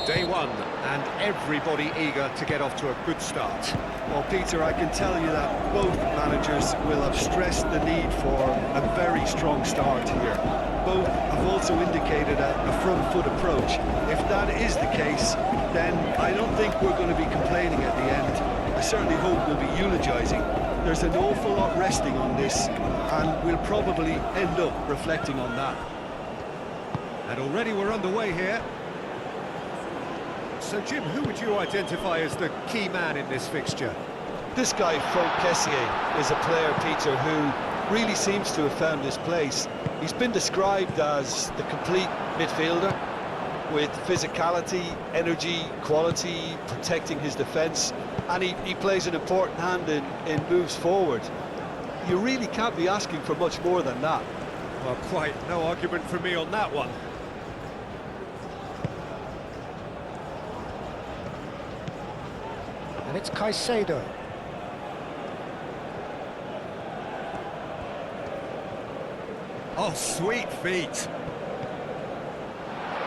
Day one, and everybody eager to get off to a good start. Well, Peter, I can tell you that both managers will have stressed the need for a very strong start here. Both have also indicated a front foot approach. If that is the case, then I don't think we're going to be complaining at the end. I certainly hope we'll be eulogising. There's an awful lot resting on this, and we'll probably end up reflecting on that. And already we're underway here. So, Jim, who would you identify as the key man in this fixture? This guy, Franck Kessié, is a player, Peter, who really seems to have found his place. He's been described as the complete midfielder, with physicality, energy, quality, protecting his defence, and he plays an important hand in moves forward. You really can't be asking for much more than that. Well, quite no argument from me on that one. And it's Caicedo. Oh, sweet feet.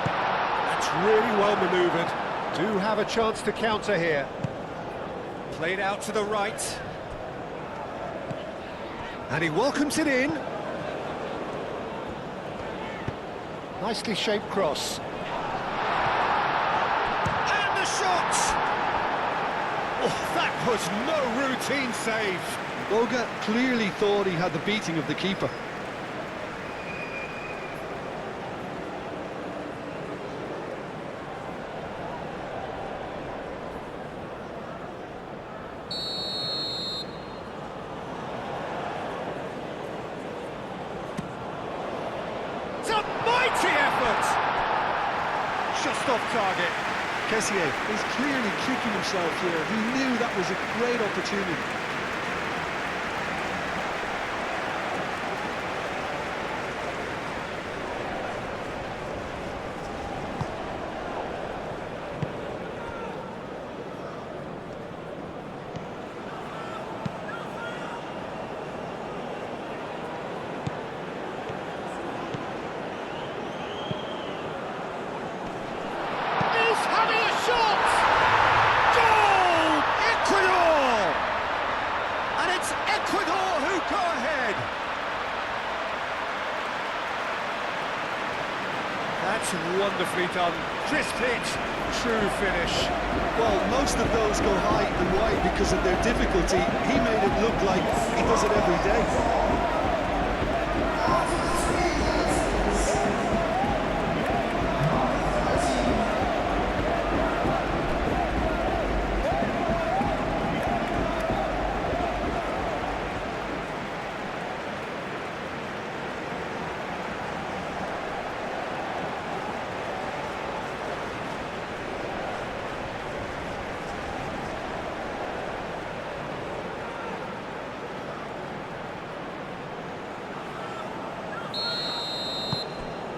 That's really well manoeuvred. Do have a chance to counter here. Played out to the right. And he welcomes it in. Nicely shaped cross. And the shot! Oh, that was no routine save. Boga clearly thought he had the beating of the keeper. It's a mighty effort! Just off target. Kessié is clearly kicking himself here. He knew that was a great opportunity. ECUADOR who go ahead. That's wonderfully done. Crisp hit, true finish. Well, most of those go high and wide because of their difficulty. He made it look like he does it every day.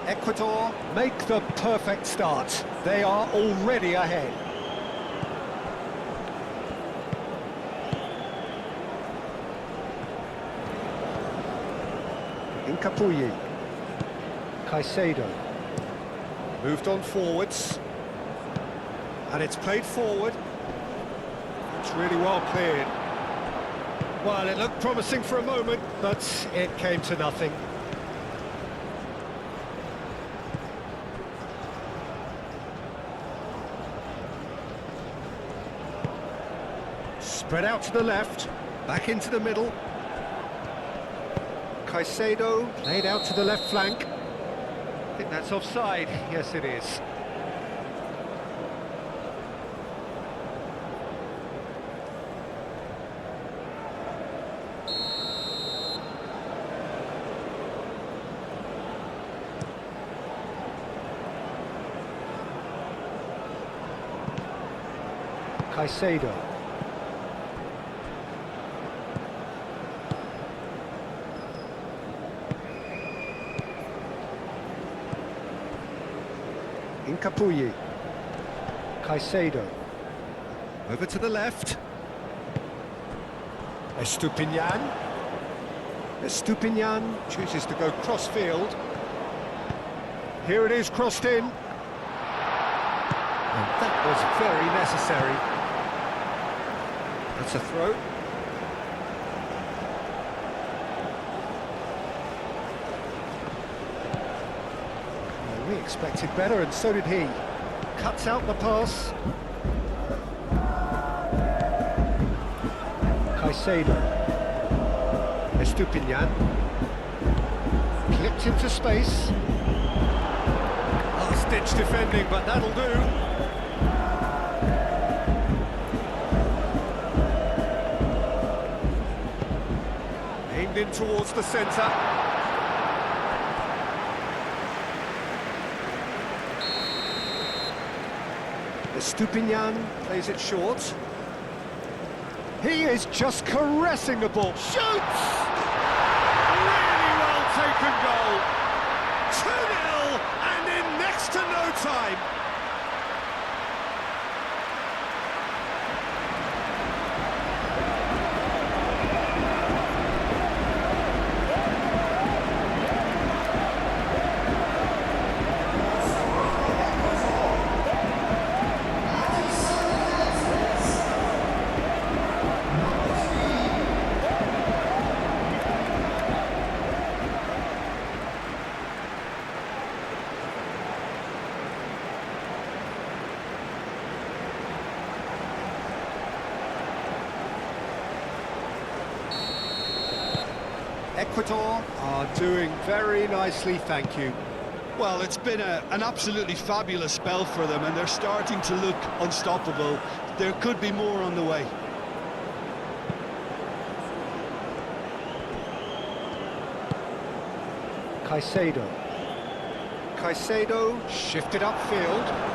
ECUADOR make the perfect start. They are already ahead. Incapuyi. Caicedo. Moved on forwards. And it's played forward. It's really well cleared. Well, it looked promising for a moment, but it came to nothing. Spread out to the left, back into the middle. Caicedo played out to the left flank. I think that's offside. Yes, it is. Caicedo. Incapuyi. Caicedo. Over to the left. Estupinian. Estupinian chooses to go cross-field. Here it is, crossed in. And that was very necessary. That's a throw. Well, we expected better, and so did he. Cuts out the pass. Caicedo. Estupinian. Clipped into space. Last-ditch defending, but that'll do. Aimed in towards the centre. Estupinian plays it short. He is just caressing the ball. Shoots! Really well taken goal. 2-0 and in next to no time. Ecuador are doing very nicely, thank you. Well, it's been an absolutely fabulous spell for them, and they're starting to look unstoppable. There could be more on the way. Caicedo. Caicedo shifted upfield.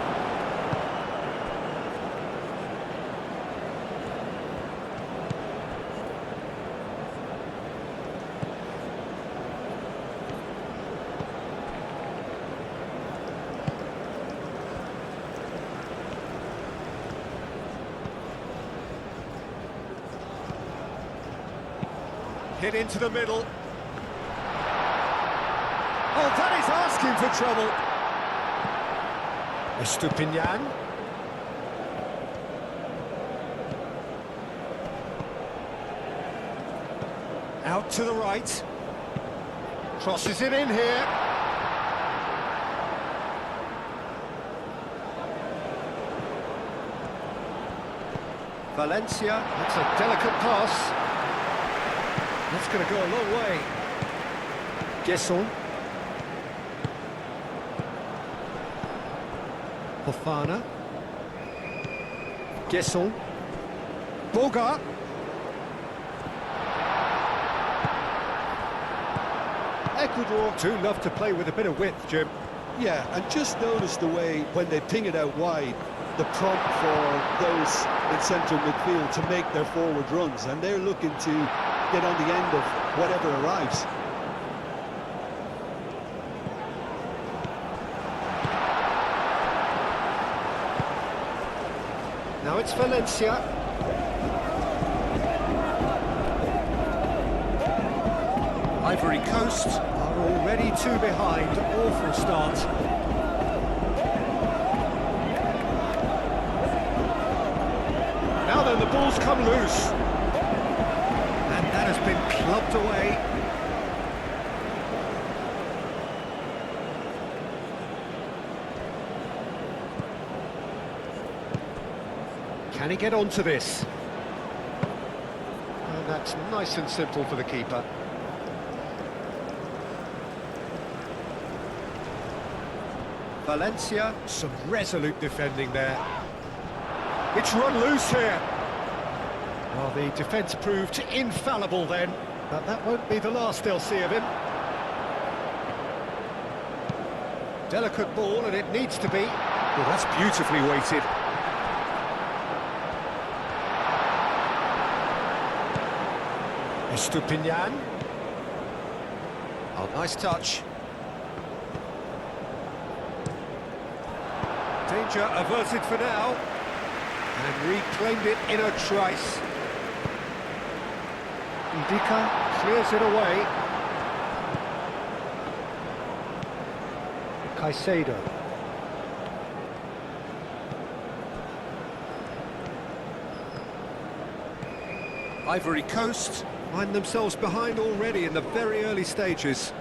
Hit into the middle. Oh, that is asking for trouble. Estupinian. Out to the right. Crosses it in here. Valencia, that's a delicate pass. That's going to go a long way. Gesson. Fofana. Gesson. Boga. Ecuador do love to play with a bit of width, Jim. Yeah, and just notice the way, when they ping it out wide, the prompt for those in central midfield to make their forward runs, and they're looking to get on the end of whatever arrives. Now it's Valencia. Ivory Coast are already two behind. Awful start. Now then, the ball's come loose. And that has been clubbed away. Can he get onto this? And that's nice and simple for the keeper. Valencia, some resolute defending there. It's run loose here. Well, the defence proved infallible then, but that won't be the last they'll see of him. Delicate ball, and it needs to be. Well, that's beautifully weighted. Estupinian. Oh, nice touch. Danger averted for now. And reclaimed it in a trice. Indica clears it away. Ivory Coast find themselves behind already in the very early stages.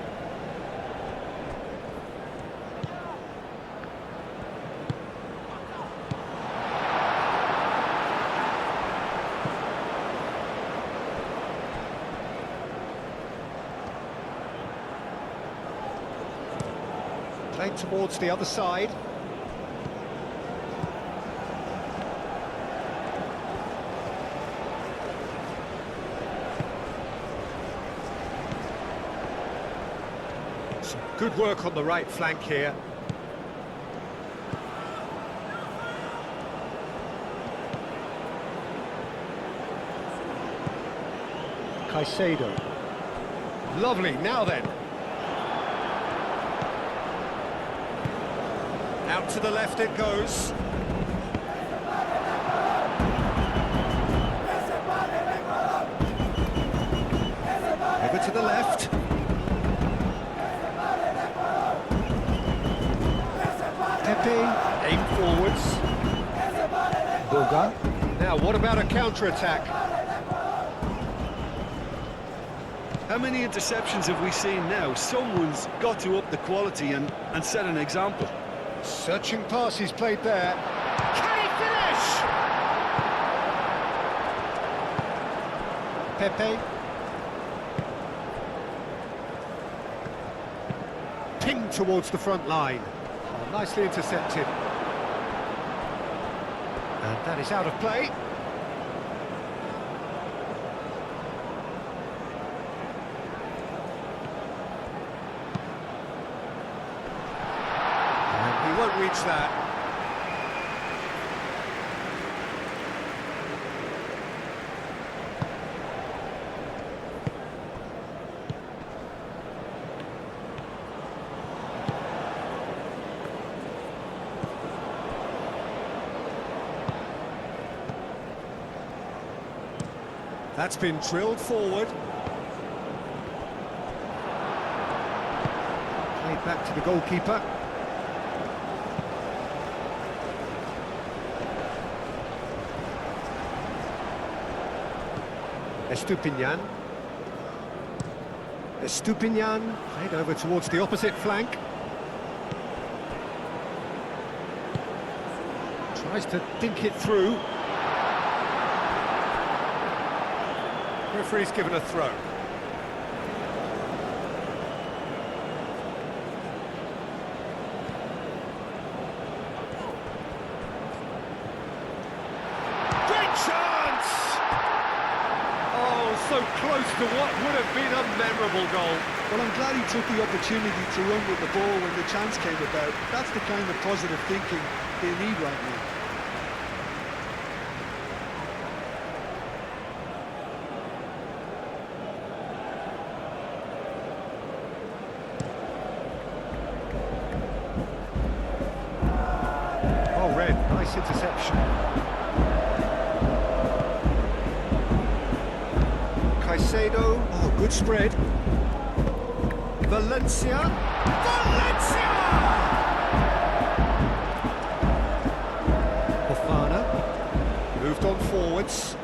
Played towards the other side. Some good work on the right flank here. Caicedo. Lovely, now then. Out to the left it goes. Over to the left. Pepe. Aim forwards. Boga. Now, what about a counter-attack? How many interceptions have we seen now? Someone's got to up the quality and set an example. Searching pass he's played there. Can he finish? Pepe. Ping towards the front line. Oh, nicely intercepted. And that is out of play. And he won't reach that. That's been drilled forward. Played back to the goalkeeper. Estupinian. Estupinian played over towards the opposite flank. Tries to dink it through. Referee's given a throw. Great chance! Oh, so close to what would have been a memorable goal. Well, I'm glad he took the opportunity to run with the ball when the chance came about. That's the kind of positive thinking they need right now. Nice interception. Caicedo, oh, good spread. Valencia. Valencia! Fofana moved on forwards.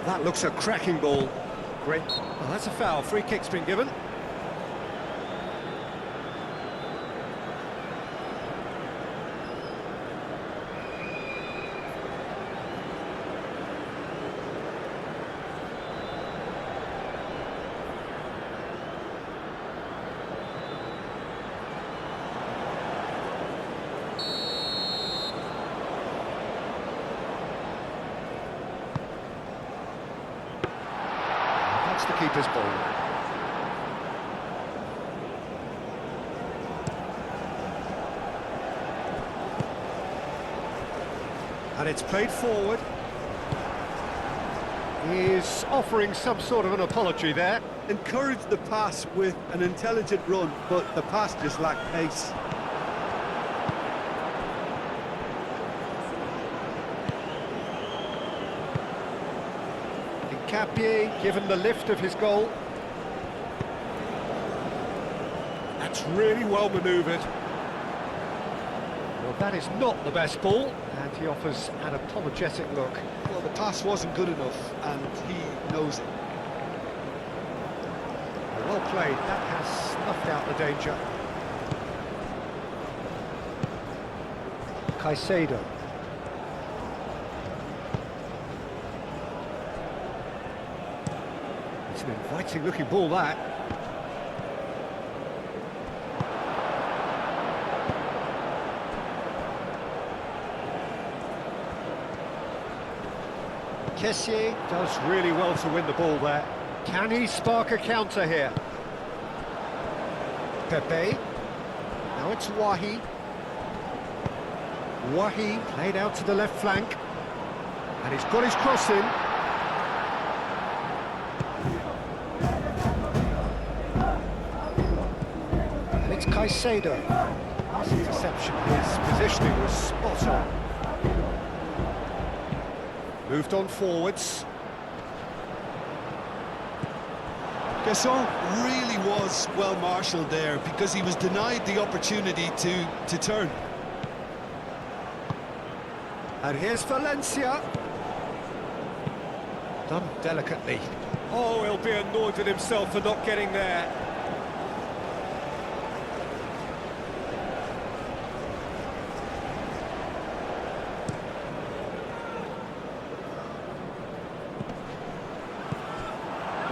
That looks a cracking ball. Great. Oh, that's a foul. Free kick's been given. That's the keeper's ball. And it's played forward. He's offering some sort of an apology there. Encouraged the pass with an intelligent run, but the pass just lacked pace. Capie given the lift of his goal. That's really well manoeuvred. Well, Well, that is not the best ball, and he offers an apologetic look. Well, the pass wasn't good enough, and he knows it. Well played, that has snuffed out the danger. Caicedo. It's an inviting looking ball, that. Kessié does really well to win the ball there. Can he spark a counter here? Pepe. Now it's Wahi. Wahi played out to the left flank. And he's got his cross in. And it's Caicedo. Nice interception. His positioning was spot on. Moved on forwards. Gasson really was well marshalled there because he was denied the opportunity to turn. And here's Valencia. Done delicately. Oh, he'll be annoyed with himself for not getting there.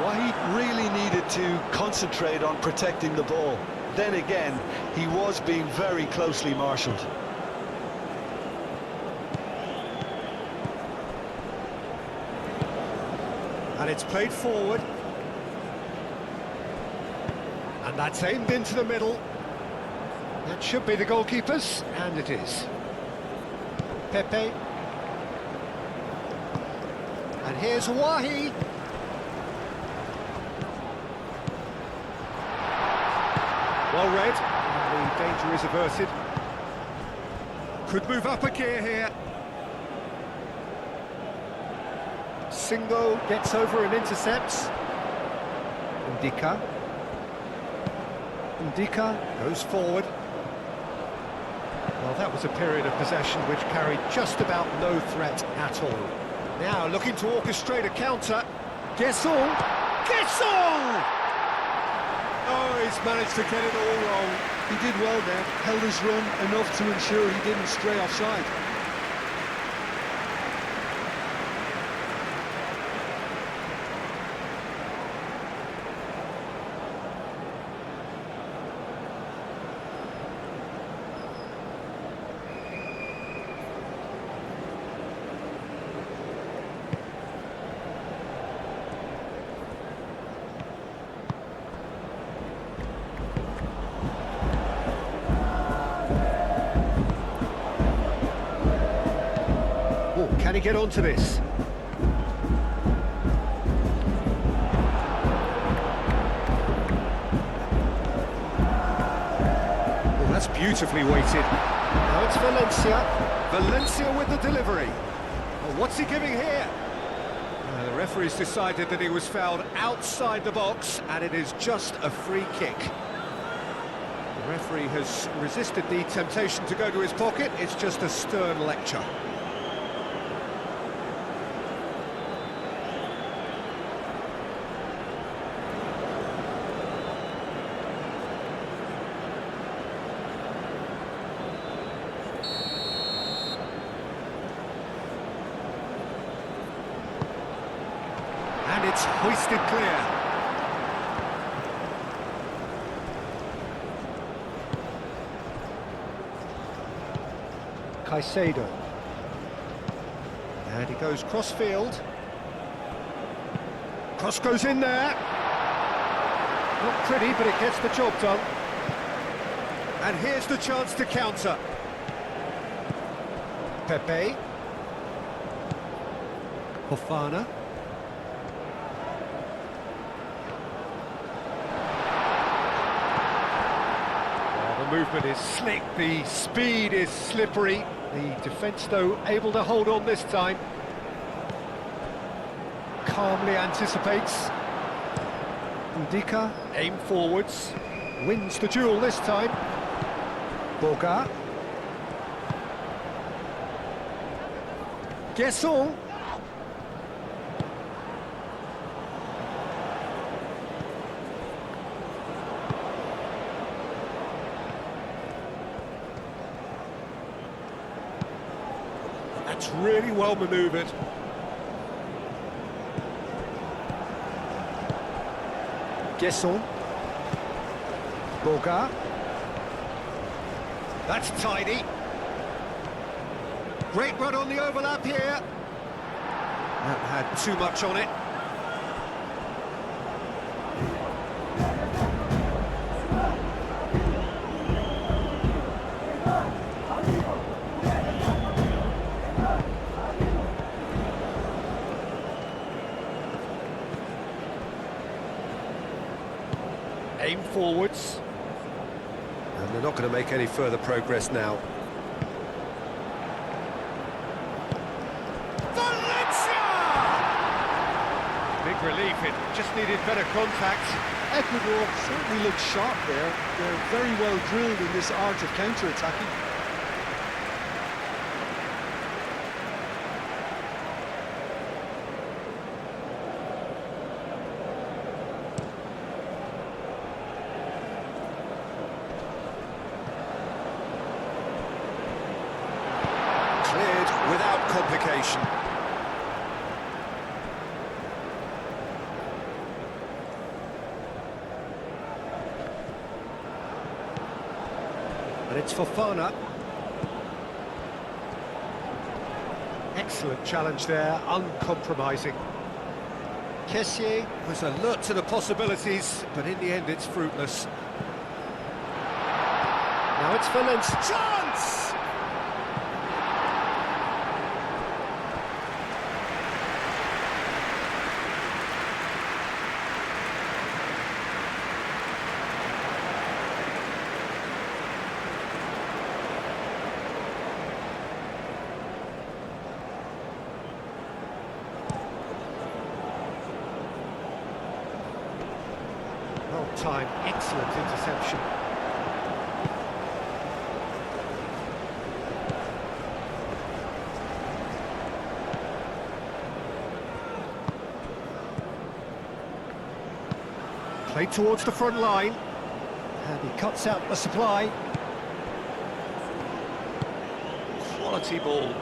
Wahi really needed to concentrate on protecting the ball. Then again, he was being very closely marshalled. And it's played forward. And that's aimed into the middle. That should be the goalkeeper's, and it is. Pepe. And here's Wahi. Well read, and the danger is averted. Could move up a gear here. Singo gets over and intercepts. Ndika. Ndika goes forward. Well, that was a period of possession which carried just about no threat at all. Now looking to orchestrate a counter. Gasson! Gasson! Oh, he's managed to get it all wrong. He did well there, held his run enough to ensure he didn't stray offside. Can he get onto this? Oh, that's beautifully weighted. Now it's Valencia. Valencia with the delivery. Oh, what's he giving here? The referee's decided that he was fouled outside the box, and it is just a free kick. The referee has resisted the temptation to go to his pocket. It's just a stern lecture. And it's hoisted clear. Caicedo. And he goes cross-field. Cross goes in there. Not pretty, but it gets the job done. And here's the chance to counter. Pepe. Fofana. The movement is slick, the speed is slippery. The defence, though, able to hold on this time. Calmly anticipates. Ndika. Aim forwards. Wins the duel this time. Boga. Guesson. That's really well manoeuvred. Guesson. Boga. That's tidy. Great run on the overlap here. That had too much on it. Aim forwards. And they're not going to make any further progress now. Big relief, it just needed better contact. Ecuador certainly looked sharp there. They're very well drilled in this art of counter-attacking. Cleared without complication. And it's Fofana. Excellent challenge there, uncompromising. Kessié was alert to the possibilities, but in the end it's fruitless. Now it's Valencia. Chance! Well timed, excellent interception. Played towards the front line. And he cuts out the supply. Quality ball.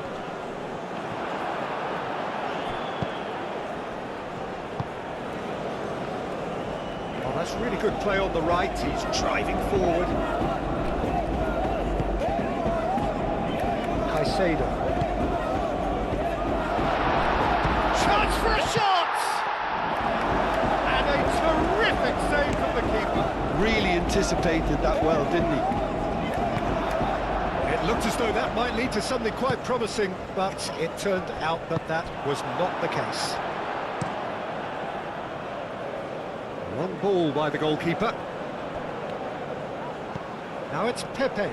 Oh, that's really good play on the right. He's driving forward. Caicedo. Chance for a shot! And a terrific save from the keeper. Really anticipated that well, didn't he? It looked as though that might lead to something quite promising, but it turned out that that was not the case. Long ball by the goalkeeper. Now it's Pepe.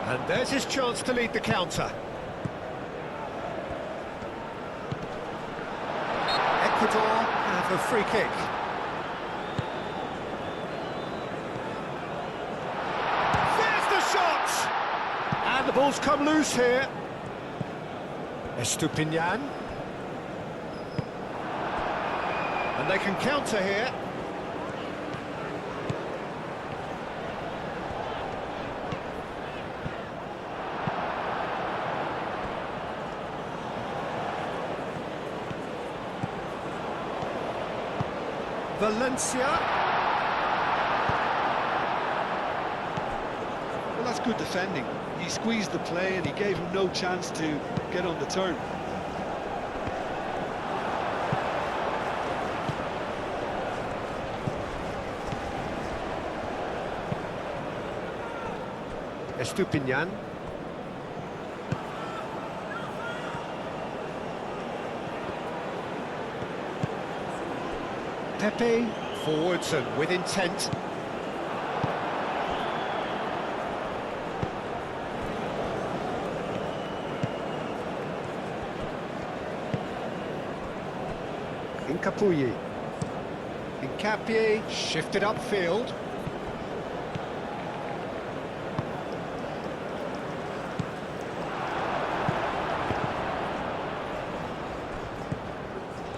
And there's his chance to lead the counter. Ecuador have a free kick. There's the shot! And the ball's come loose here. Estupinian. And they can counter here. Valencia. Well, that's good defending. He squeezed the play and he gave him no chance to get on the turn. Estupinian. Pepe, forwards and with intent. Incapuyi. Incapié shifted upfield.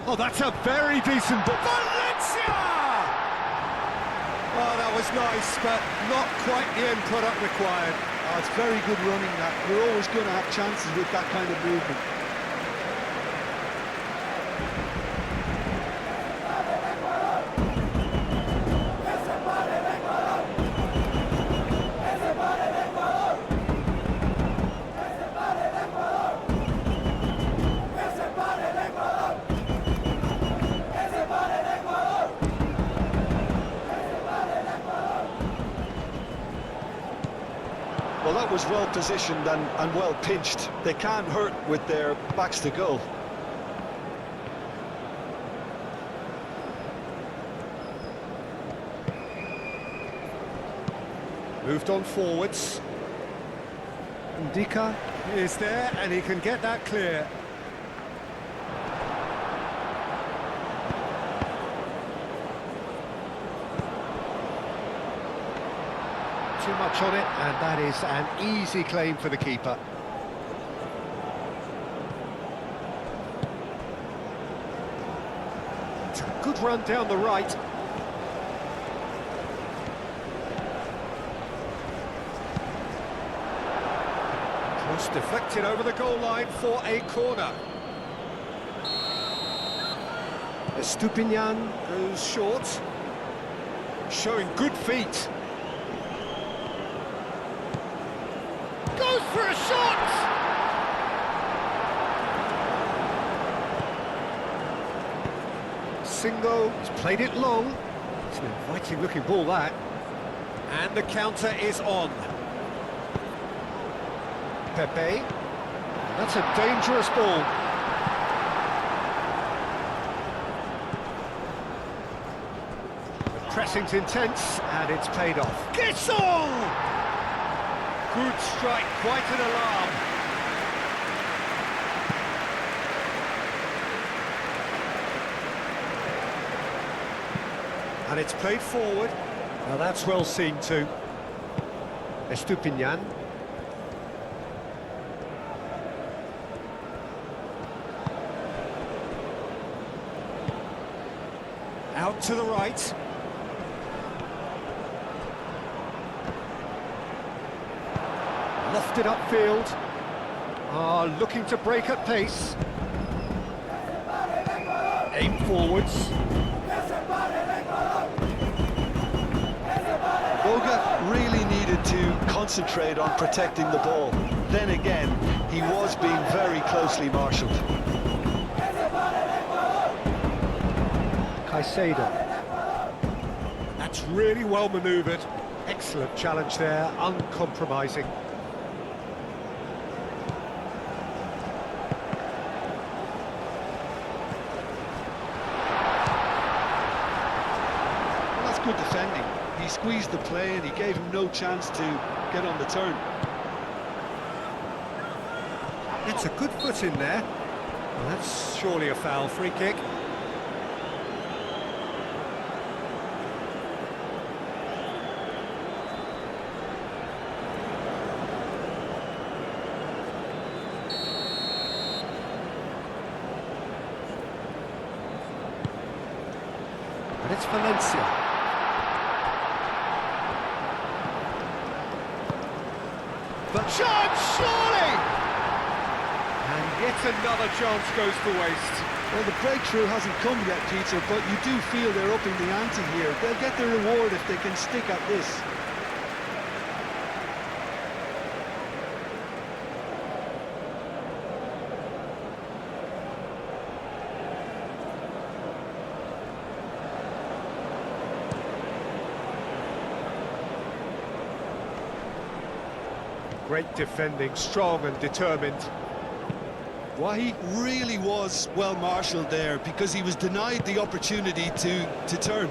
Oh, that's a very decent ball. Valencia! Oh, that was nice, but not quite the end product required. Oh, it's very good running that. You're always going to have chances with that kind of movement. Well, that was well positioned and well pinched. They can't hurt with their backs to goal. Moved on forwards. Ndika. Is there, and he can get that clear. Too much on it, and that is an easy claim for the keeper. It's a good run down the right. Cross deflected over the goal line for a corner. Estupinian goes short, showing good feet. Goes for a shot! Singo has played it long. It's an inviting looking ball, that. And the counter is on. Pepe. That's a dangerous ball. The pressing's intense, and it's paid off. Gissel! Good strike, quite an alarm. And it's played forward. Now that's well seen too. Estupinian. Out to the right. Lofted upfield. Looking to break at pace. Aim forwards. Boga really needed to concentrate on protecting the ball. Then again, he was being very closely marshalled. Caicedo. That's really well manoeuvred. Excellent challenge there, uncompromising. Good defending. He squeezed the play and he gave him no chance to get on the turn. It's a good foot in there. Well, that's surely a foul. Free kick. And it's Valencia. The chance, surely! And yet another chance goes to waste. Well, the breakthrough hasn't come yet, Peter, but you do feel they're upping the ante here. They'll get the reward if they can stick at this. Great defending, strong and determined. Well, he really was well marshalled there because he was denied the opportunity to turn.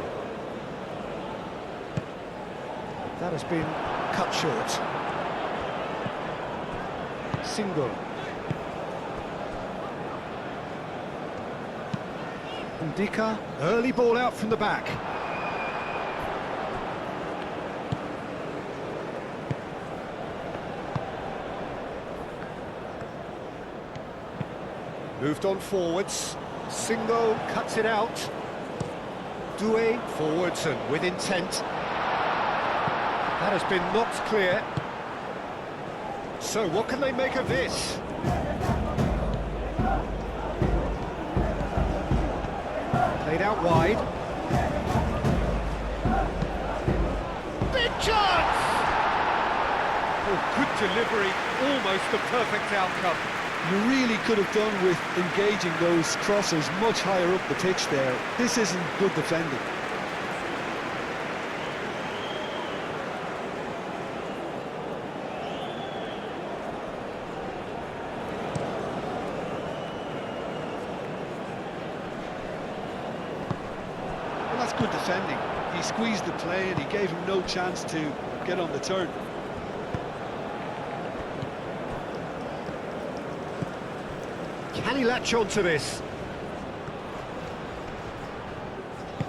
That has been cut short. Single. Ndika. Early ball out from the back. Moved on forwards. Singo cuts it out. Doué forwards and with intent. That has been knocked clear. So what can they make of this? Played out wide. Big chance! Oh, good delivery, almost the perfect outcome. You really could have done with engaging those crossers much higher up the pitch there. This isn't good defending. Well, that's good defending. He squeezed the play and he gave him no chance to get on the turn. Can he latch on to this?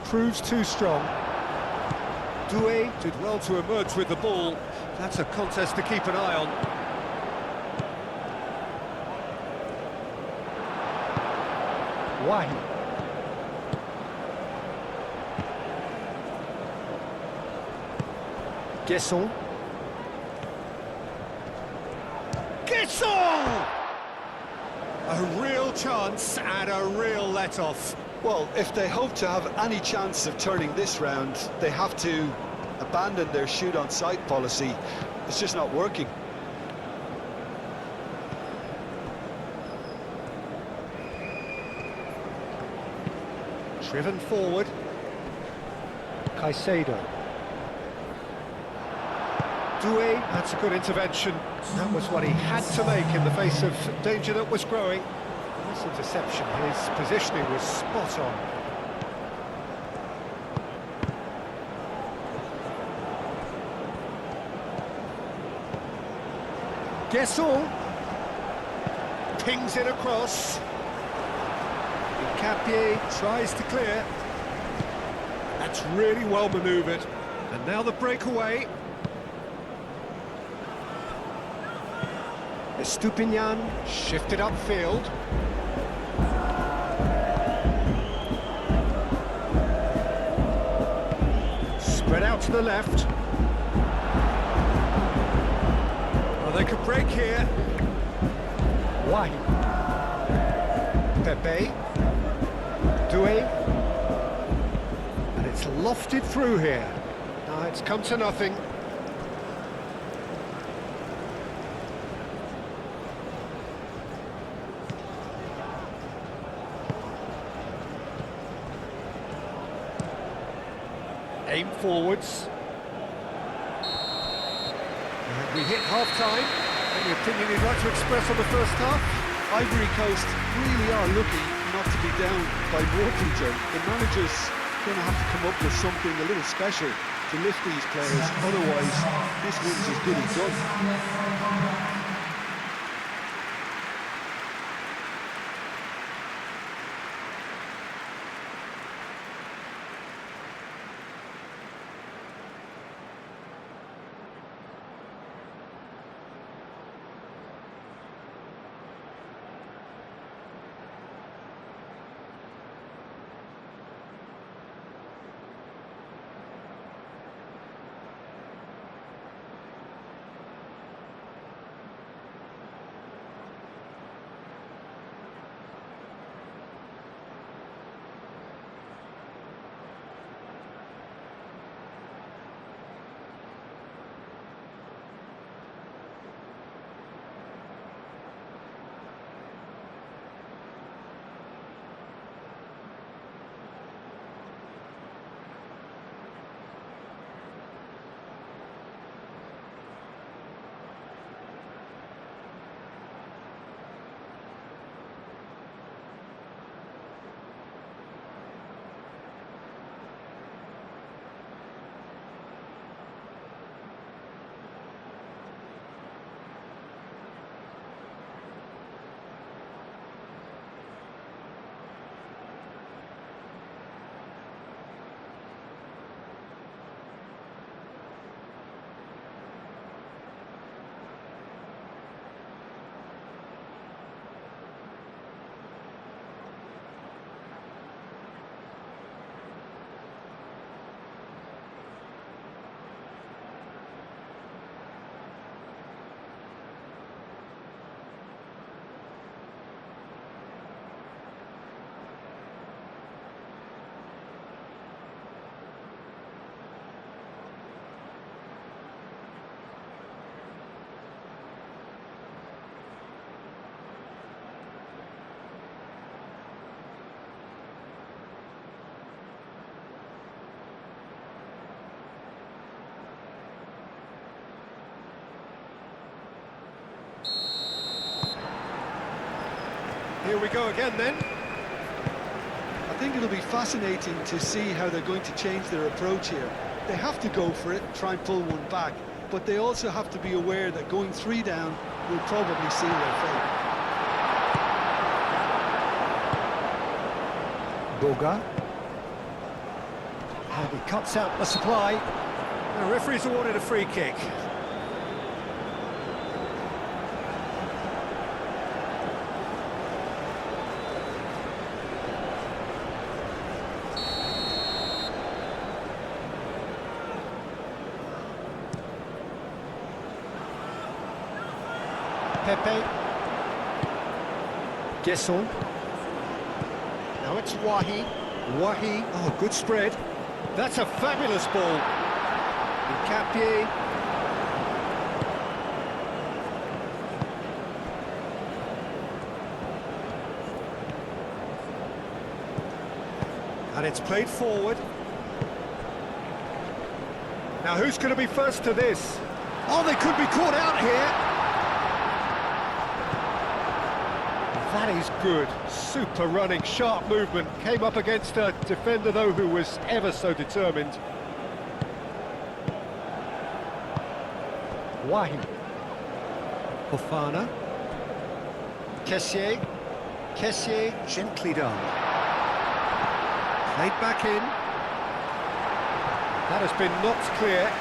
Proves too strong. Doué did well to emerge with the ball. That's a contest to keep an eye on. Why? Guesson. Guesson! A real chance and a real let-off. Well, if they hope to have any chance of turning this round, they have to abandon their shoot-on-sight policy. It's just not working. Driven forward. Caicedo. Doué, that's a good intervention. That was what he had to make in the face of danger that was growing. This interception, his positioning was spot on. Guesson pings it across. Capier tries to clear. That's really well manoeuvred. And now the breakaway. Estupinian shifted upfield. Spread out to the left. Oh, they could break here. Why? Pepe. Doué. And it's lofted through here. Now it's come to nothing. Aim forwards. And we hit half-time. Any opinion you'd like to express on the first half? Ivory Coast really are lucky not to be down by more, Peter. The manager's going to have to come up with something a little special to lift these players. Otherwise, this win's as good as done. Here we go again then. I think it'll be fascinating to see how they're going to change their approach here. They have to go for it, try and pull one back, but they also have to be aware that going 3 down will probably seal their fate. Boga. And he cuts out the supply. The referee's awarded a free kick. Pepe. Gesson. Now it's Wahi. Wahi. Oh, good spread. That's a fabulous ball. Capier. And it's played forward. Now who's going to be first to this? Oh, they could be caught out here. That is good. Super running, sharp movement. Came up against a defender, though, who was ever so determined. Wahi. Fofana. Kessié. Kessié, gently done. Played back in. That has been knocked clear.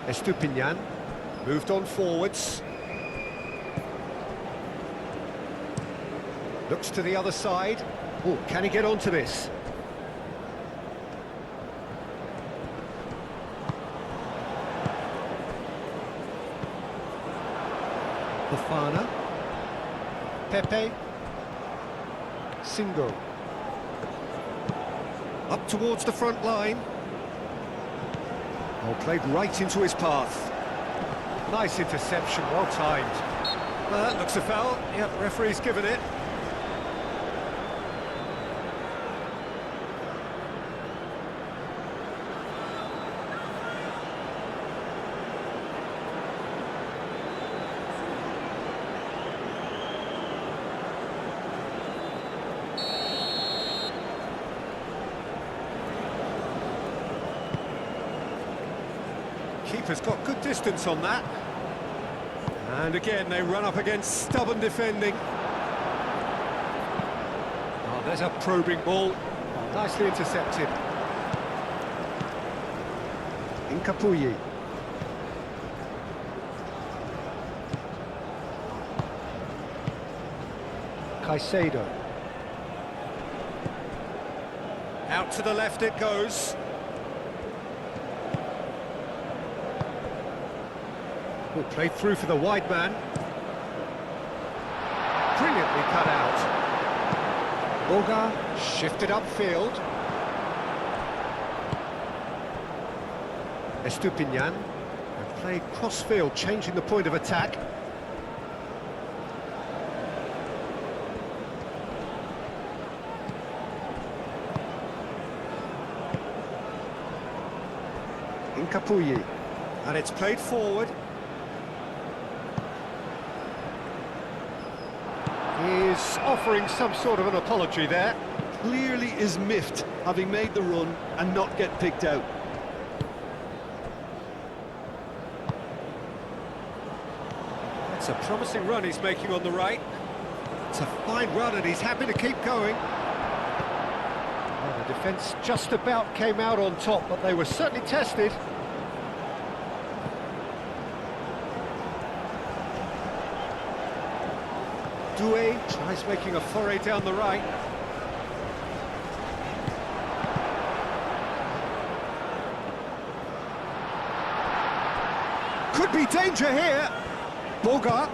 Estupinian moved on forwards. Looks to the other side. Oh, can he get onto this? Fofana. Pepe. Singo. Up towards the front line. Oh, played right into his path. Nice interception, well timed. Well, that looks a foul. Yep, referee's given it. Keeper's got good distance on that. And again, they run up against stubborn defending. Oh, there's a probing ball. Oh, nicely intercepted. Incapuyi. Caicedo. Out to the left it goes. Oh, played through for the wide man. Brilliantly cut out. Boga shifted upfield. Estupinian and played cross-field, changing the point of attack. Incapuyi. And it's played forward. He's offering some sort of an apology there. Clearly is miffed, having made the run and not get picked out. It's a promising run he's making on the right. It's a fine run and he's happy to keep going. Well, the defence just about came out on top, but they were certainly tested. Doué tries making a foray down the right. Could be danger here. Boga.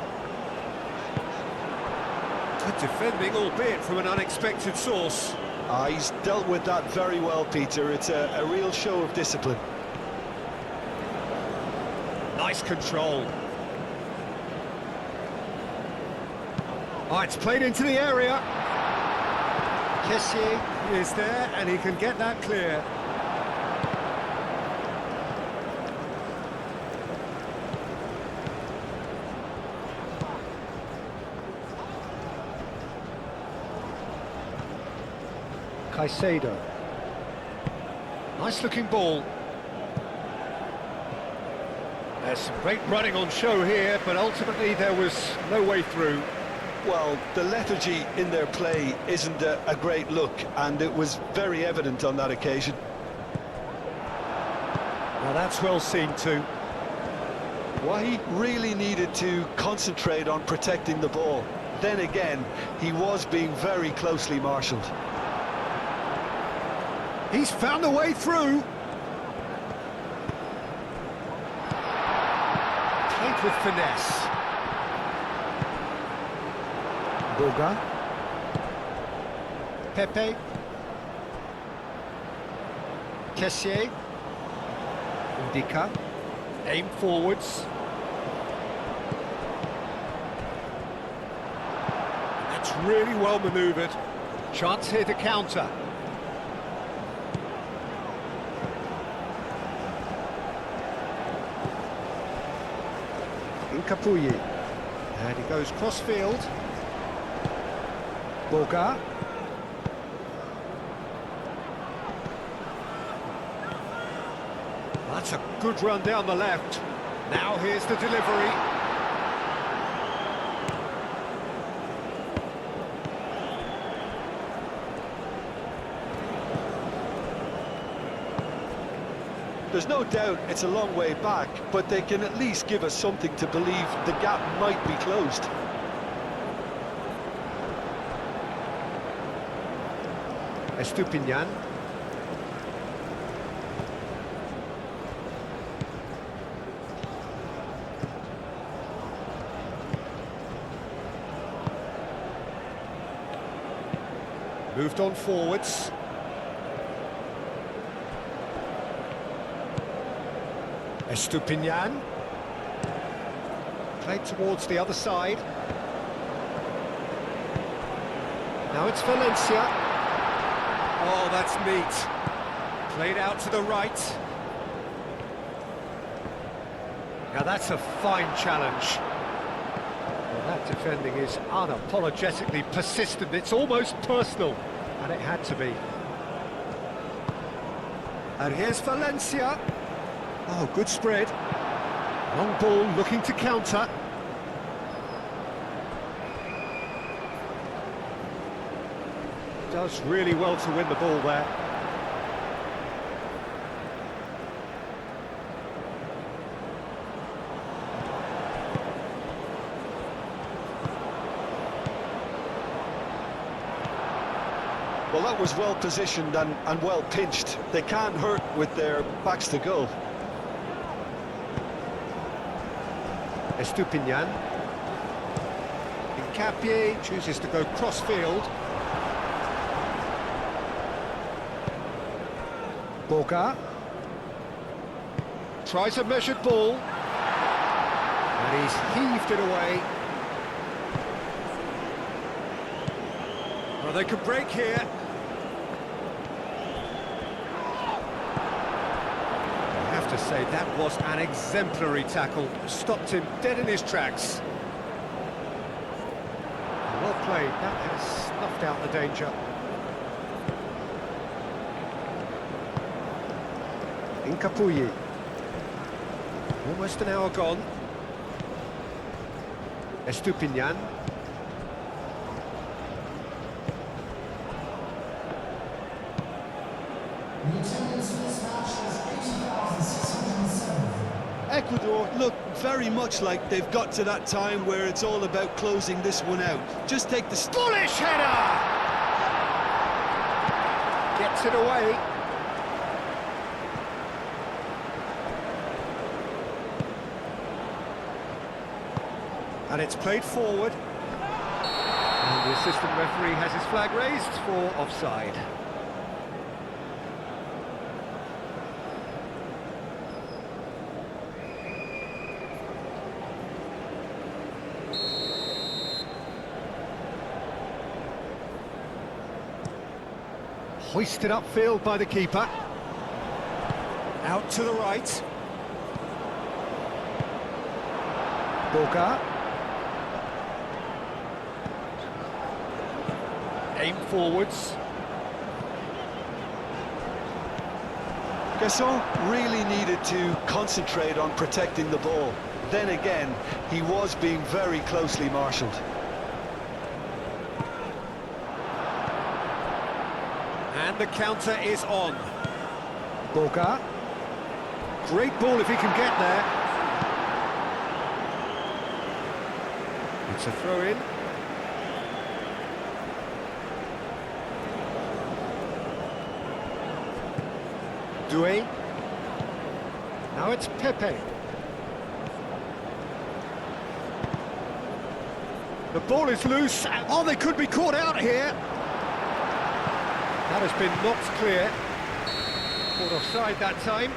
Good defending, albeit from an unexpected source. He's dealt with that very well, Peter. It's a real show of discipline. Nice control. Oh, it's played into the area. Kessié. He is there, and he can get that clear. Caicedo. Nice looking ball. There's some great running on show here, but ultimately there was no way through. Well, the lethargy in their play isn't a great look, and it was very evident on that occasion. Now that's well seen too. Well, he really needed to concentrate on protecting the ball. Then again, he was being very closely marshalled. He's found a way through. Played with finesse. Boga. Pepe. Kessié. Ndika. Aim forwards. That's really well manoeuvred. Chance here to counter. Capuyi. And he goes cross-field. Boga. That's a good run down the left. Now here's the delivery. There's no doubt it's a long way back, but they can at least give us something to believe the gap might be closed. Estupinian. Moved on forwards. Estupinian. Played towards the other side. Now it's Valencia. Oh, that's neat. Played out to the right. Now that's a fine challenge. Well, that defending is unapologetically persistent. It's almost personal, and it had to be. And here's Valencia. Oh, good spread. Long ball looking to counter. Does really well to win the ball there. Well, that was well positioned and well pinched. They can't hurt with their backs to goal. Estupinian. Hincapié chooses to go cross-field. Boga. Tries a measured ball. And he's heaved it away. Well, they could break here. I have to say, that was an exemplary tackle. Stopped him dead in his tracks. Well played. That has snuffed out the danger. Capuyi. Almost an hour gone. Estupinian. Ecuador look very much like they've got to that time where it's all about closing this one out. Just take the... Bullish header! Gets it away. And it's played forward. And the assistant referee has his flag raised for offside. Hoisted upfield by the keeper. Out to the right. Boca. Aim forwards. Gasson really needed to concentrate on protecting the ball. Then again, he was being very closely marshalled. And the counter is on. Boca. Great ball if he can get there. It's a throw-in. Doué. Now it's Pepe. The ball is loose. Oh, they could be caught out here. That has been knocked clear. Caught offside that time.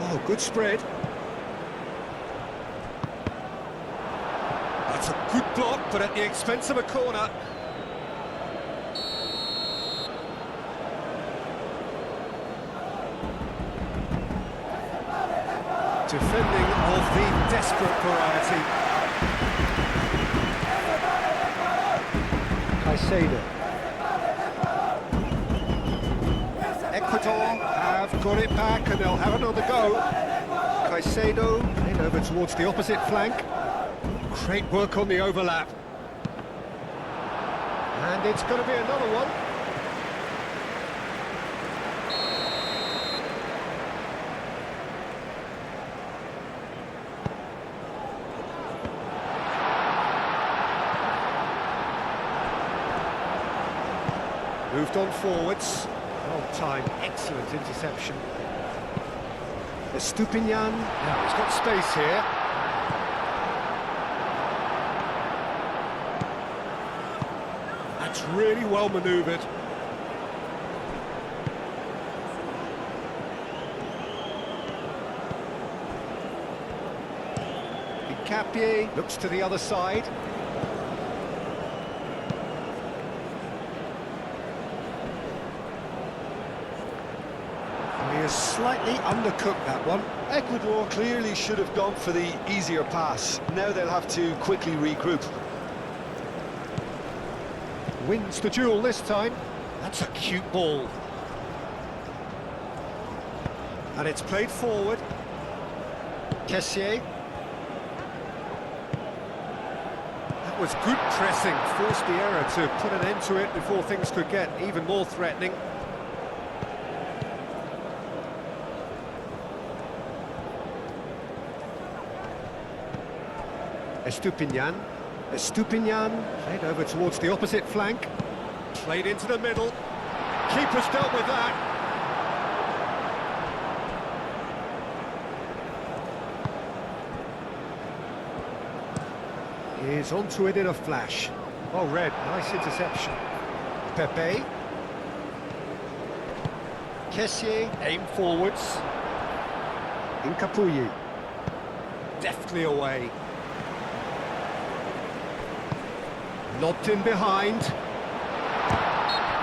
Oh, good spread. That's a good block, but at the expense of a corner. Defending of the desperate variety. Caicedo. Ecuador have got it back and they'll have another go. Caicedo played over towards the opposite flank. Great work on the overlap. And it's going to be another one. Moved on forwards. Well timed, excellent interception. Estupinian. Now he's got space here. That's really well manoeuvred. Capier looks to the other side. He has slightly undercooked that one. Ecuador clearly should have gone for the easier pass. Now they'll have to quickly regroup. Wins the duel this time. That's a cute ball. And it's played forward. Kessier. That was good pressing. Forced the error to put an end to it before things could get even more threatening. Estupinian. Estupinian played over towards the opposite flank. Played into the middle. Keeper's dealt with that. He's onto it in a flash. Oh, Red, nice interception. Pepe. Kessier, aim forwards. Incapuyi. Deftly away. Lobbed in behind.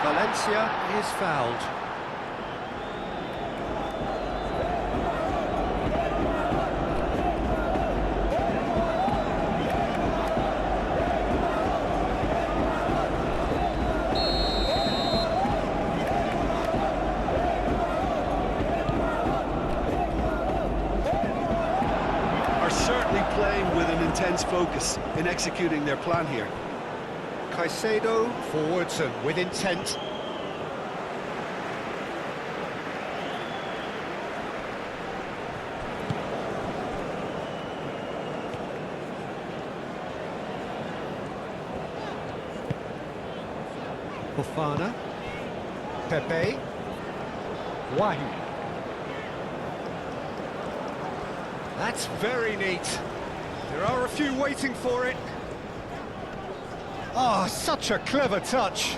Valencia is fouled. Are certainly playing with an intense focus in executing their plan here. Caicedo forwards and with intent. Fofana. Pepe. Wahi. That's very neat. There are a few waiting for it. Ah, such a clever touch.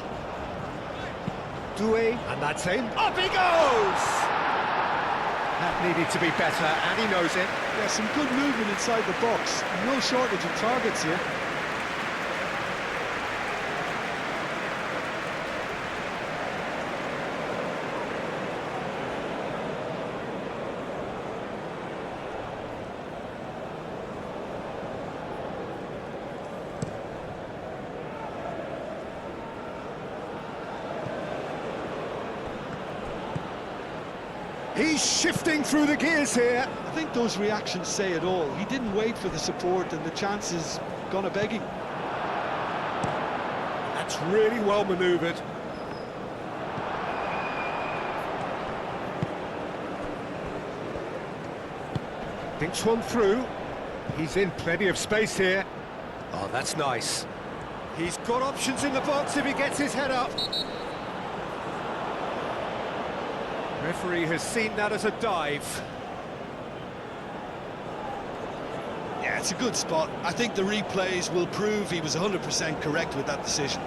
Doué. And that's him. Up he goes! That needed to be better, and he knows it. Yeah, some good movement inside the box. No shortage of targets here. He's shifting through the gears here. I think those reactions say it all. He didn't wait for the support and the chances gone a-begging. That's really well manoeuvred. Thinks one through. He's in plenty of space here. Oh, that's nice. He's got options in the box if he gets his head up. Referee has seen that as a dive. Yeah, it's a good spot. I think the replays will prove he was 100% correct with that decision.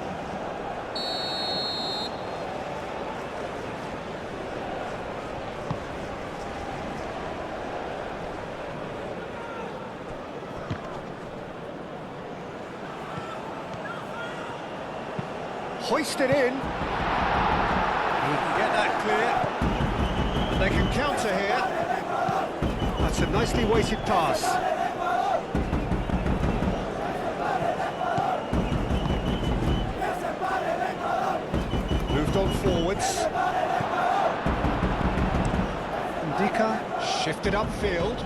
Hoisted in. He can get that clear. And they can counter here. That's a nicely weighted pass. Moved on forwards. Ndika. Shifted upfield.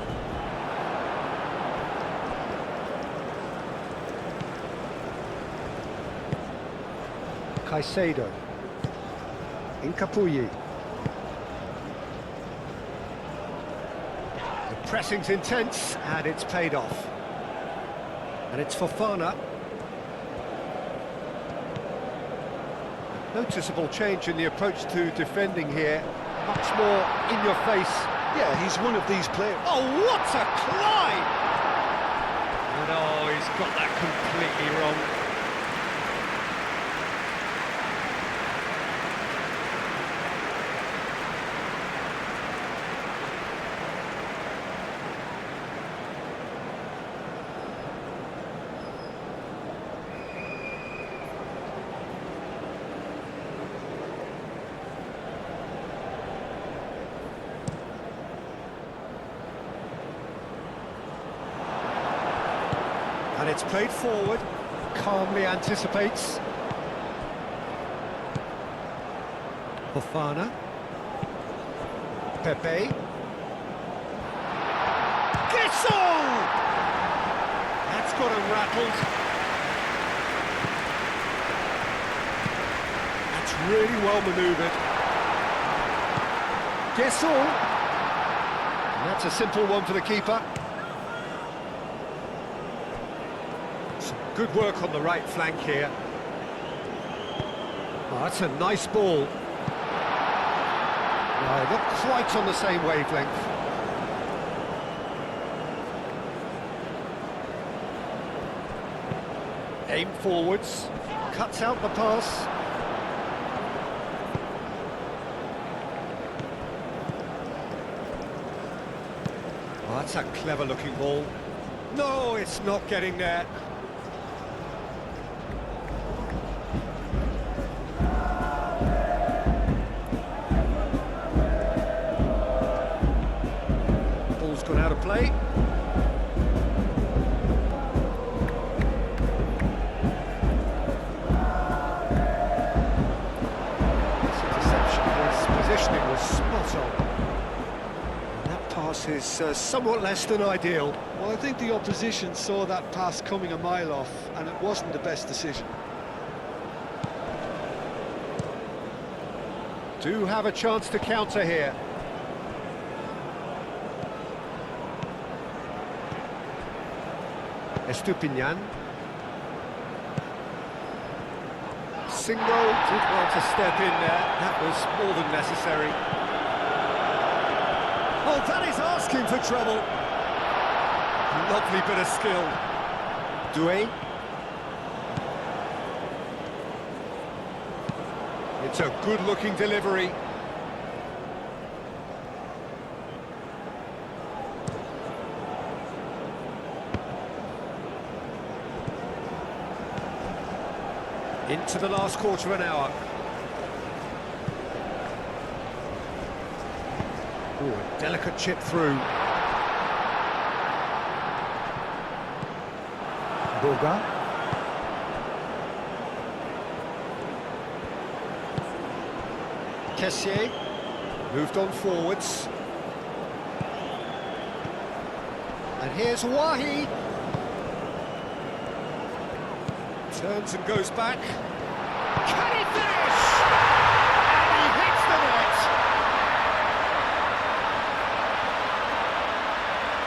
Caicedo. Incapuyi. The pressing's intense, and it's paid off. And it's Fofana. Noticeable change in the approach to defending here. Much more in your face. Yeah, he's one of these players. Oh, what a climb! And oh, he's got that completely wrong. And it's played forward, calmly anticipates. Fofana. Pepe. Kissel! That's got him rattled. That's really well manoeuvred. Kissel! And that's a simple one for the keeper. Good work on the right flank here. Oh, that's a nice ball. No, not quite on the same wavelength. Aim forwards, cuts out the pass. Oh, that's a clever looking ball. No, it's not getting there. Gone out of play. This interception, his positioning was spot on. And that pass is somewhat less than ideal. Well, I think the opposition saw that pass coming a mile off, and it wasn't the best decision. Do have a chance to counter here. Estupinian. Singo did well to step in there. That was more than necessary. Oh, that is asking for trouble. Lovely bit of skill. Doué. It's a good-looking delivery. Into the last quarter of an hour. Ooh, a delicate chip through. Boga. Kessié moved on forwards. And here's Wahi. Turns and goes back. Can he finish? And he hits the net.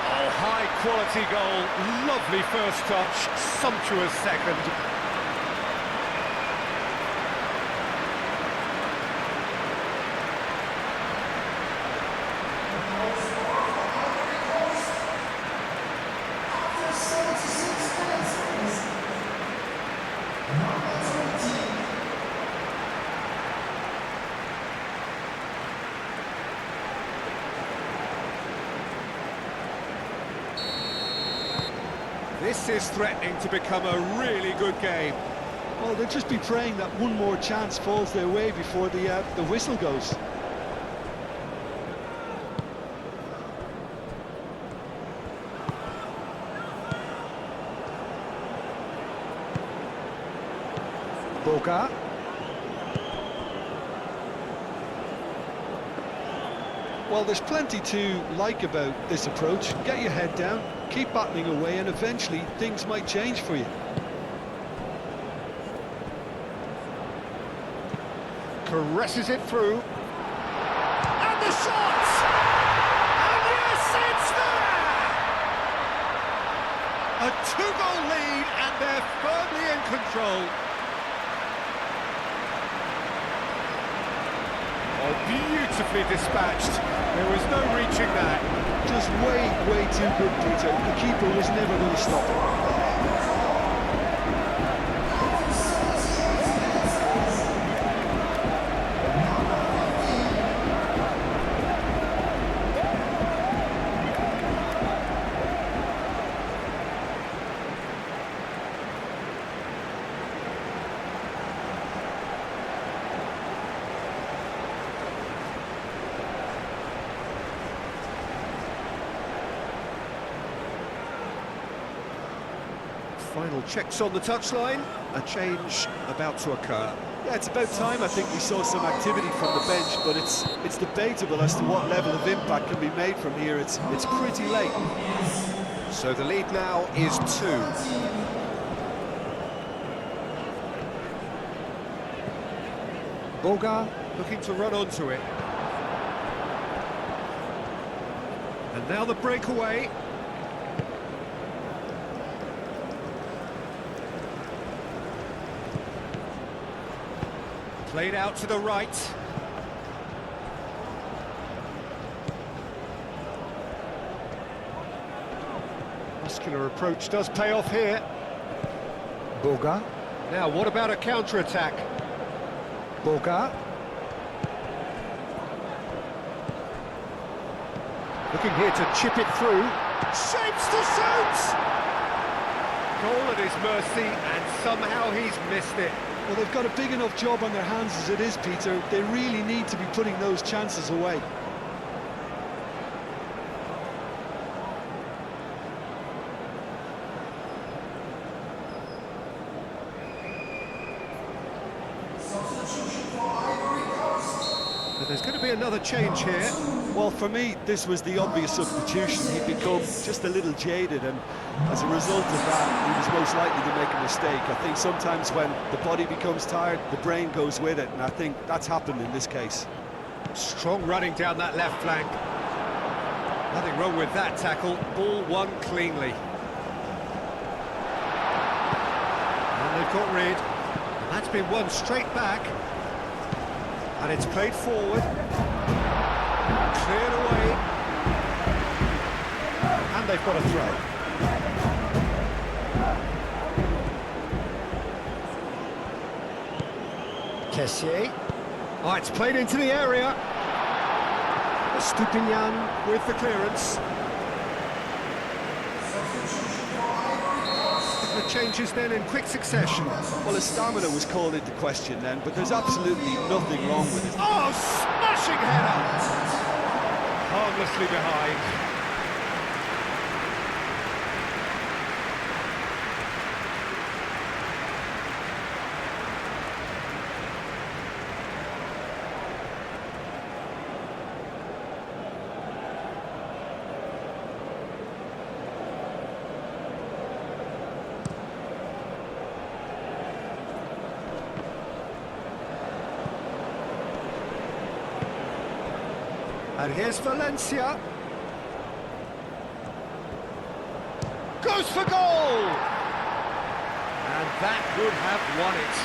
Oh, high quality goal. Lovely first touch. Sumptuous second. This is threatening to become a really good game. Well, they'll just be praying that one more chance falls their way before the whistle goes. Boga. Well, there's plenty to like about this approach. Get your head down, keep battling away, and eventually things might change for you. Caresses it through. And the shot! And yes, it's there! A two-goal lead, and they're firmly in control. Oh, beautifully dispatched. There was no reaching that. Just way too good, Peter. The keeper was never going to stop it. Final checks on the touchline. A change about to occur. Yeah, it's about time I think we saw some activity from the bench, but it's debatable as to what level of impact can be made from here. It's pretty late. So the lead now is 2. Boga. Looking to run onto it. And now the breakaway. Played out to the right. Muscular approach does pay off here. Boga. Now, what about a counter-attack? Boga. Looking here to chip it through. Shapes to shoot! Goal at his mercy, and somehow he's missed it. Well, they've got a big enough job on their hands as it is, Peter. They really need to be putting those chances away. But there's going to be another change here. Well, for me, this was the obvious substitution. He'd become just a little jaded, and as a result of that, he was most likely to make a mistake. I think sometimes when the body becomes tired, the brain goes with it, and I think that's happened in this case. Strong running down that left flank. Nothing wrong with that tackle. Ball won cleanly. And they've got rid. And that's been won straight back. And it's played forward. Cleared away. And they've got a throw. Kessié. Oh, it's played into the area. Stupinian with the clearance. The changes then in quick succession. Well, his stamina was called into question then, but there's absolutely nothing wrong with it. Oh, smashing header! Harmlessly behind. And here's Valencia. Goes for goal! And that would have won it.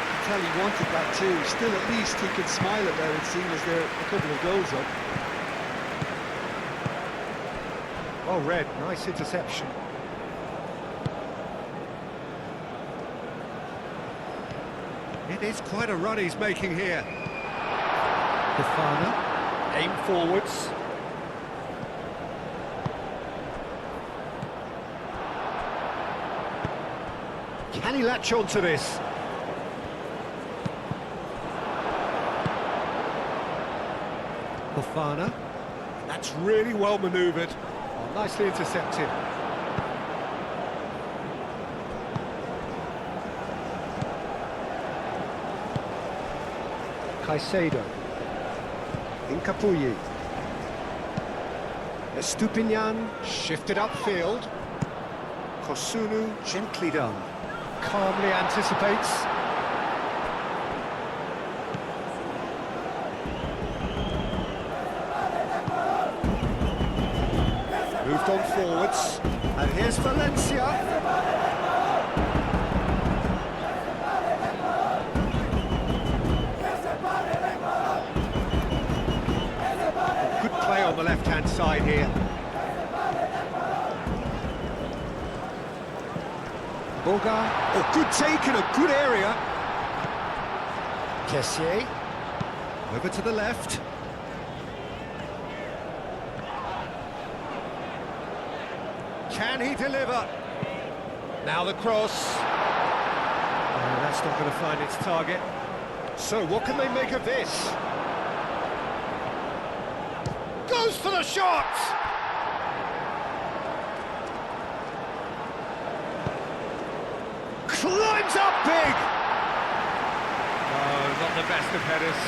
I tell he wanted that too. Still, at least he can smile about it, seeing as there are a couple of goals up. Well read, nice interception. It is quite a run he's making here. Fofana. Aim forwards. Can he latch on to this? Fofana. That's really well manoeuvred. Oh, nicely intercepted. Caicedo. Incapuyi. Estupinian shifted upfield. Kosunu gently done. Calmly anticipates. Moved on forwards. And here's Valencia. On the left-hand side here. Boga. Oh, good take in a good area. Kessié. Over to the left. Can he deliver? Now the cross. Oh, that's not going to find its target. So what can they make of this? Goes for the shot! Climbs up big! Oh, not the best of headers.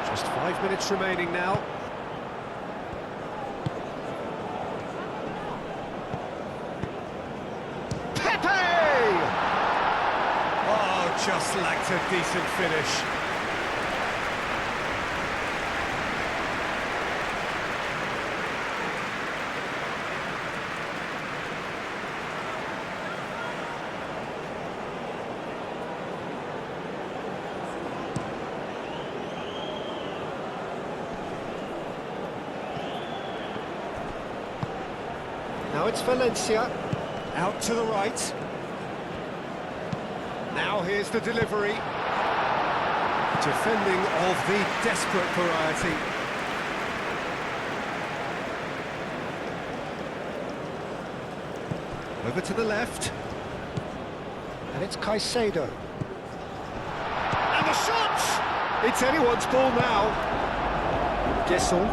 Just 5 minutes remaining now. Pepe! Oh, just lacked a decent finish. Now it's Valencia, out to the right. Now here's the delivery. Defending of the desperate variety. Over to the left. And it's Caicedo. And the shot! It's anyone's ball now. Guesson.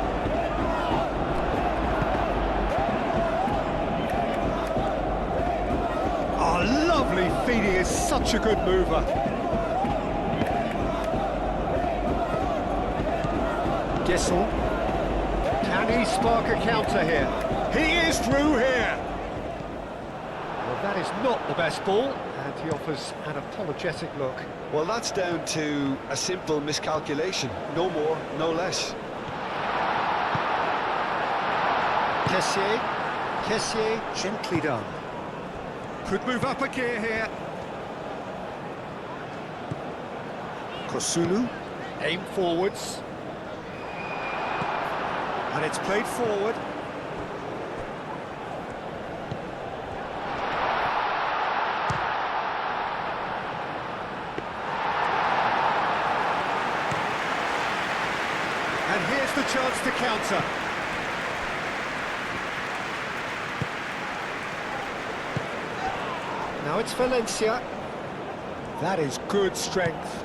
Lovely feed, he is such a good mover. Guesson. Can he spark a counter here? He is through here. Well, That is not the best ball, and he offers an apologetic look. Well, that's down to a simple miscalculation. No more, no less. Kessié, gently done. Could move up a gear here. Kosunu. Aim forwards. And it's played forward. And here's the chance to counter. Now it's Valencia. That is good strength.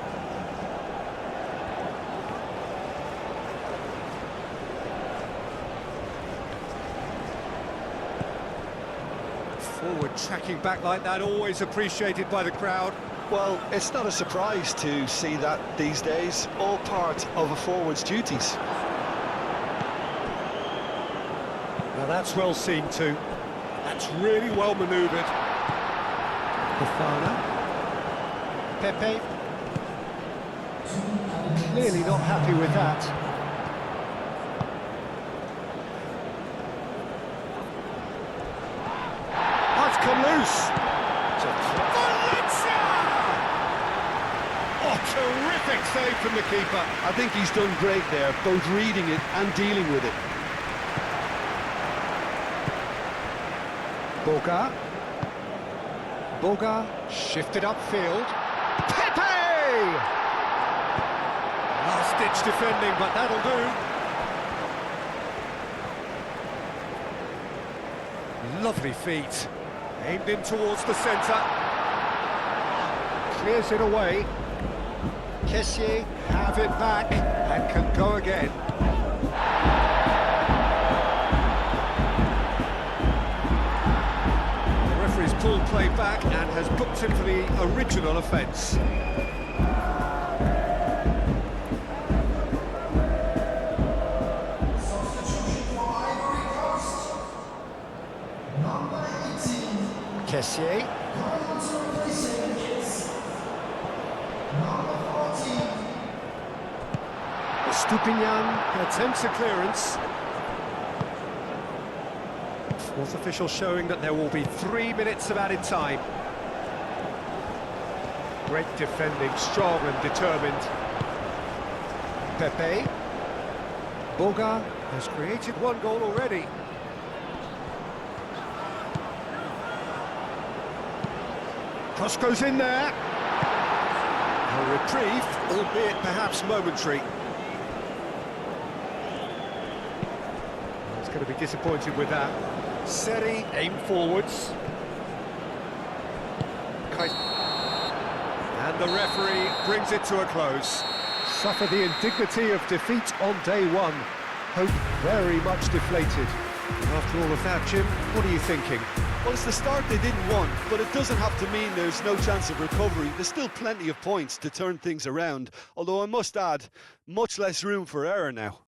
Forward tracking back like that, always appreciated by the crowd. Well, it's not a surprise to see that these days, all part of a forward's duties. Now that's well seen too. That's really well manoeuvred. Fofana. Pepe. Clearly not happy with that. That's come loose. Valencia! Oh, terrific save from the keeper. I think he's done great there, both reading it and dealing with it. Boga. Shifted upfield. Pepe! Last-ditch defending, but that'll do. Lovely feet. Aimed in towards the centre. Clears it away. Kessié have it back and can go again. The referee's pulled play back and has booked him for the original offence. Kessié. Stupinian attempts a clearance. Fourth official showing that there will be 3 minutes of added time. Great defending, strong and determined. Pepe. Boga has created one goal already. Cross goes in there. A reprieve, albeit perhaps momentary. He's going to be disappointed with that. Seri, aim forwards. And the referee brings it to a close. Suffer the indignity of defeat on day one. Hope very much deflated. After all of that, Jim, what are you thinking? Well, it's the start they didn't want, but it doesn't have to mean there's no chance of recovery. There's still plenty of points to turn things around, although I must add, much less room for error now.